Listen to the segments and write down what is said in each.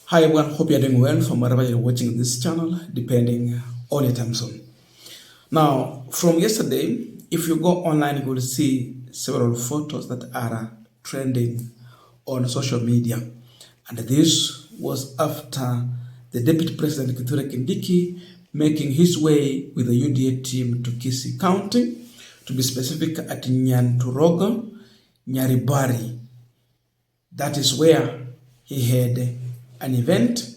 Hi everyone, hope you're doing well from wherever you're watching this channel, depending on your time zone. Now, from yesterday, if you go online, you will see several photos that are trending on social media. And this was after the Deputy President Kudiki making his way with the UDA team to Kisii County, to be specific at Nyanturogo, Nyaribari. That is where he had an event.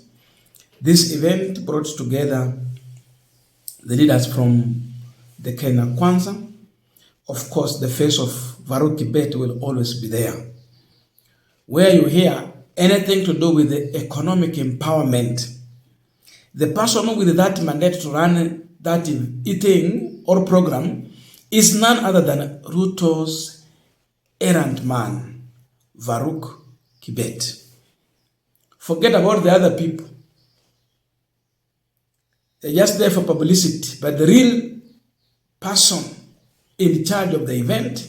This event brought together the leaders from the Kenya Kwanza. Of course, the face of Varuk Kibet will always be there. Where you hear anything to do with the economic empowerment, the person with that mandate to run that thing or program is none other than Ruto's errand man, Varuk Kibet. Forget about the other people. They're just there for publicity. But the real person in charge of the event,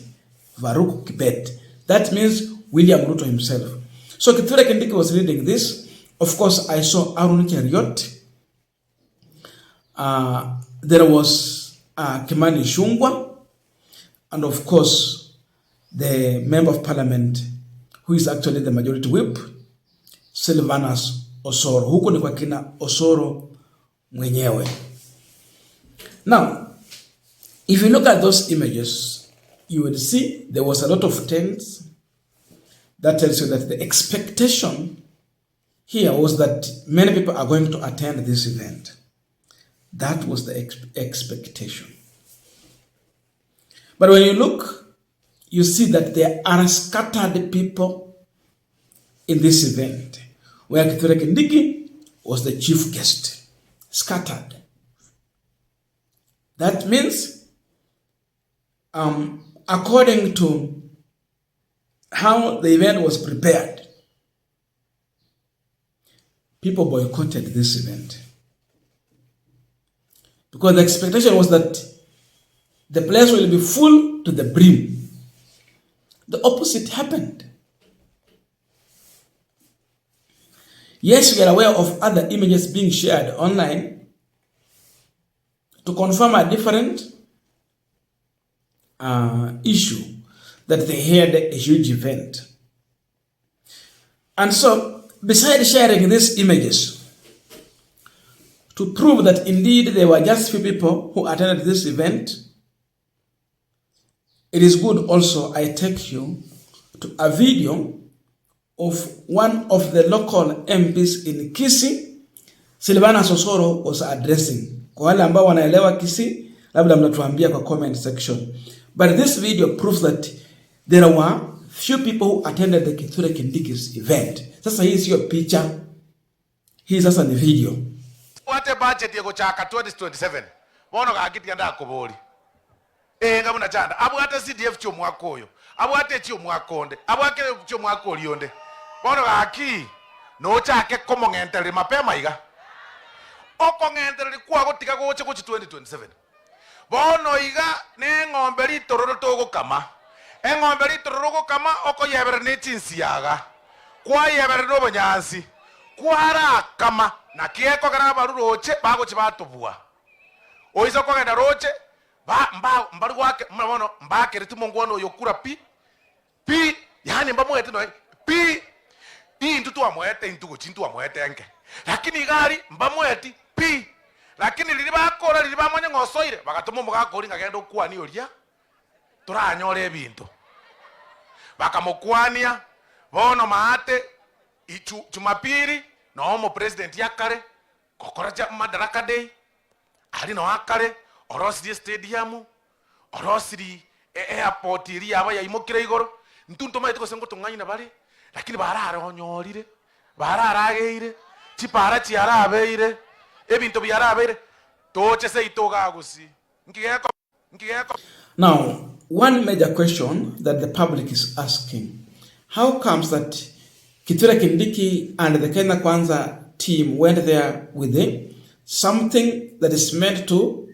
Varuk Kibet. That means William Ruto himself. So Kithure Kindiki was reading this. Of course, I saw Arun Cheriot. There was Kimani Ichung'wah. And of course, the member of parliament, who is actually the majority whip, Sylvanus Osoro. Huko ni kwa kina Osoro mwenyewe. Now, if you look at those images, you would see there was a lot of tents. That tells you that the expectation here was that many people are going to attend this event. That was the expectation. But when you look, you see that there are scattered people in this event, where Kithure Kindiki was the chief guest. Scattered. That means, according to how the event was prepared, people boycotted this event. Because the expectation was that the place will be full to the brim. The opposite happened. Yes, we are aware of other images being shared online to confirm a different issue, that they had a huge event. And so, besides sharing these images, to prove that indeed there were just few people who attended this event, it is good also I take you to a video of one of the local MPs in Kisii. Sylvanus Osoro was addressing. Kwa wale ambao wanaelewa Kisii, labda mnatuambia kwa comment section. But this video proves that there were few people who attended the Kithure Kindiki's event. Sasa hii sio picha. Hii sasa ni video. Wate budget yego chaka 2027. Wono gakiti anda akobori. Ngabuna chanda. Abu ate CDF cho mwako oyo. Abu ate cho mwako onde. Abu ake cho mwako lionde. Bono gaki no chake komo ngentere mapema iga. Oko ngentere kwa gotika goche gochi 2027. Bono iga ne ng'ombe ritororo togo kama. Eng'ombe ritororo kama oko yebere ne chinsiaga. Kwa yebere no bonyansi. Kwara kama na kieko gara baruroche bagoche batobua. Oizo ko genda roche mbaru wake mbono mbake ritumongwono yokura pi yani mbamwete no pi intutu amwete intugo chintu amwete enke lakini gari mbamweti pi lakini lilibakora lilibamanya ngosoire bagatuma mugakori ngagenda okwani oria turanyore ebintu bakamukwania bono maate Jumapili no mo president yakare kokoraja madaraka day ali no akare orosiri stadium orosiri airport iri aba yaimokire igoro ntunto maite ko sengo tunganyina bari lakini barara onyorire bararageire chipara chiarabeire ebinto byarabeire toche se itoga gusi ngiyeko. Now, one major question that the public is asking: how comes that Kithure Kindiki and the Kenya Kwanza team went there with something that is meant to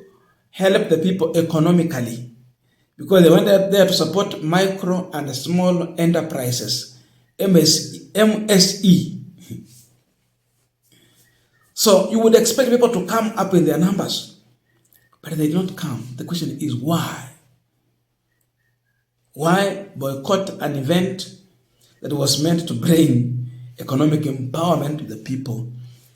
help the people economically? Because they went there to support micro and small enterprises, MSE. So you would expect people to come up in their numbers, but they don't come. The question is why? Why boycott an event that was meant to bring economic empowerment to the people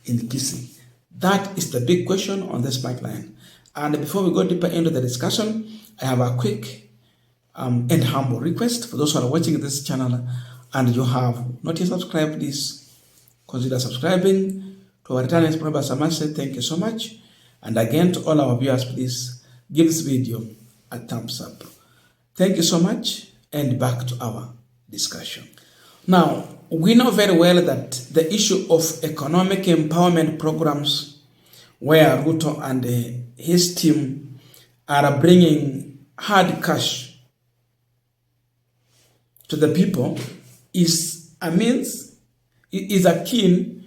in Kisii? That is the big question on this pipeline. And before we go deeper into the discussion, I have a quick and humble request for those who are watching this channel and you have not yet subscribed, please consider subscribing. To our returning subscribers, I must say thank you so much. And again, to all our viewers, please give this video a thumbs up. Thank you so much, and back to our discussion. Now, we know very well that the issue of economic empowerment programs where Ruto and his team are bringing hard cash to the people is a means, is akin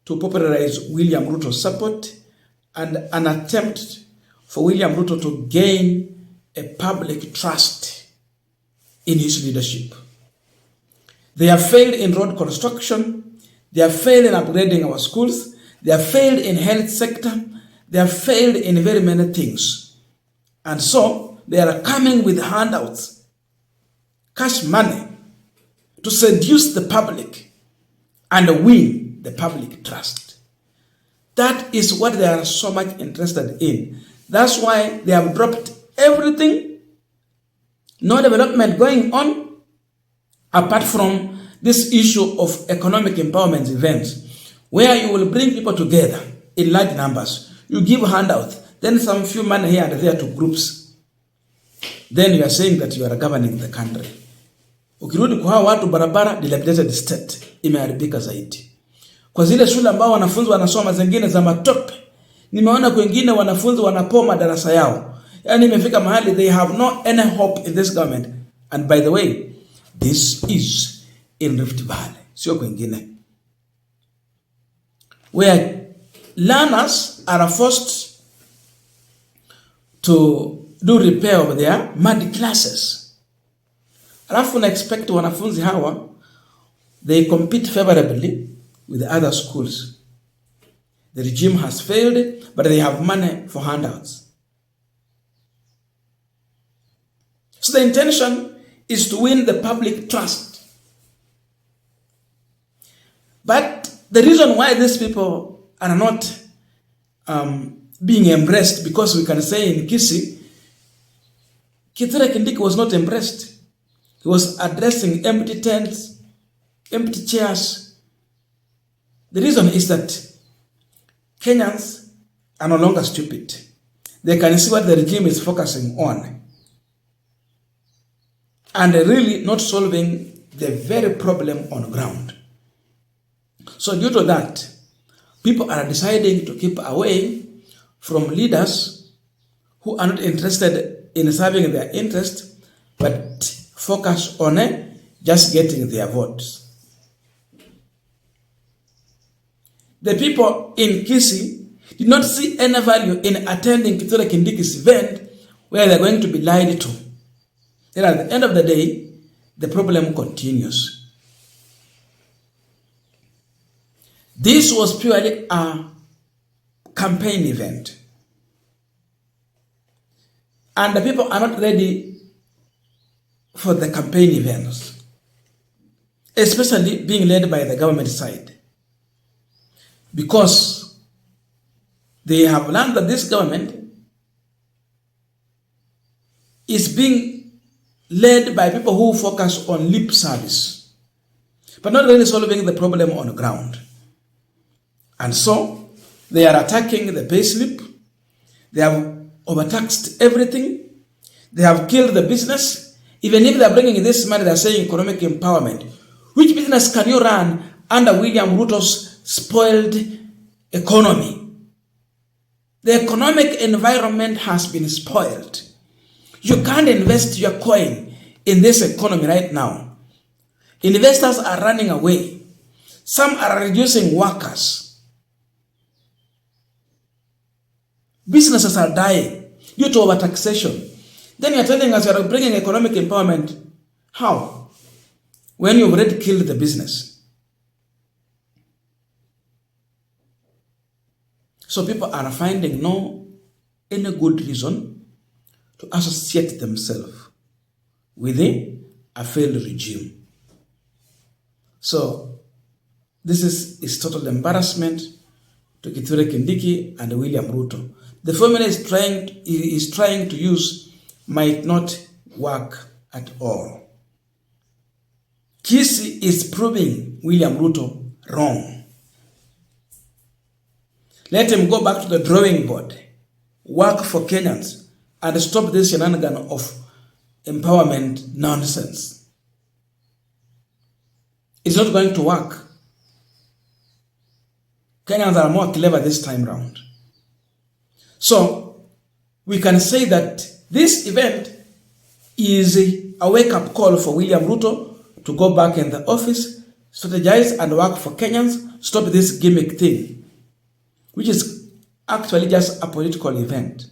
to popularize William Ruto's support and an attempt for William Ruto to gain a public trust in his leadership. They have failed in road construction, they have failed in upgrading our schools, they have failed in health sector, they have failed in very many things. And so they are coming with handouts, cash money, to seduce the public and win the public trust. That is what they are so much interested in. That's why they have dropped everything, no development going on, apart from this issue of economic empowerment events, where you will bring people together in large numbers. You give handouts, then some few money here and there to groups. Then you are saying that you are governing the country. Ukirudi kwa hawa watu barabara, dilapidated state, imeharibika zaidi. Kwa zile shule ambao wanafunzi wanasoma zingine za matope, nimeona kwingine wanafunzi wanapoa madarasa yao. Yani imefika mahali they have no any hope in this government. And by the way, this is in Rift Valley, sio kwingine, where learners are forced to do repair of their mud classes. Alafu na expect wanafunzi hawa, they compete favorably with the other schools. The regime has failed, but they have money for handouts. So the intention is to win the public trust. But the reason why these people are not being embraced, because we can say in Kisii, Kithure Kindiki was not embraced. He was addressing empty tents, empty chairs. The reason is that Kenyans are no longer stupid. They can see what the regime is focusing on and really not solving the very problem on the ground. So due to that, people are deciding to keep away from leaders who are not interested in serving their interest, but focus on just getting their votes. The people in Kisii did not see any value in attending Kithure Kindiki's event where they're going to be lied to. Then at the end of the day, the problem continues. This was purely a campaign event. And the people are not ready for the campaign events, especially being led by the government side, because they have learned that this government is being led by people who focus on lip service, but not really solving the problem on the ground. And so they are attacking the pay slip. They have overtaxed everything. They have killed the business. Even if they are bringing this money, they are saying economic empowerment. Which business can you run under William Ruto's spoiled economy? The economic environment has been spoiled. You can't invest your coin in this economy right now. Investors are running away. Some are reducing workers. Businesses are dying due to overtaxation. Then you're telling us you're bringing economic empowerment. How? When you've already killed the business. So people are finding no any good reason to associate themselves with a failed regime. So this is total embarrassment to Kithure Kindiki and William Ruto. The formula is trying to use might not work at all. Kisii is proving William Ruto wrong. Let him go back to the drawing board, work for Kenyans, and stop this shenanigan of empowerment nonsense. It's not going to work. Kenyans are more clever this time round. So we can say that this event is a wake-up call for William Ruto to go back in the office, strategize and work for Kenyans, stop this gimmick thing, which is actually just a political event.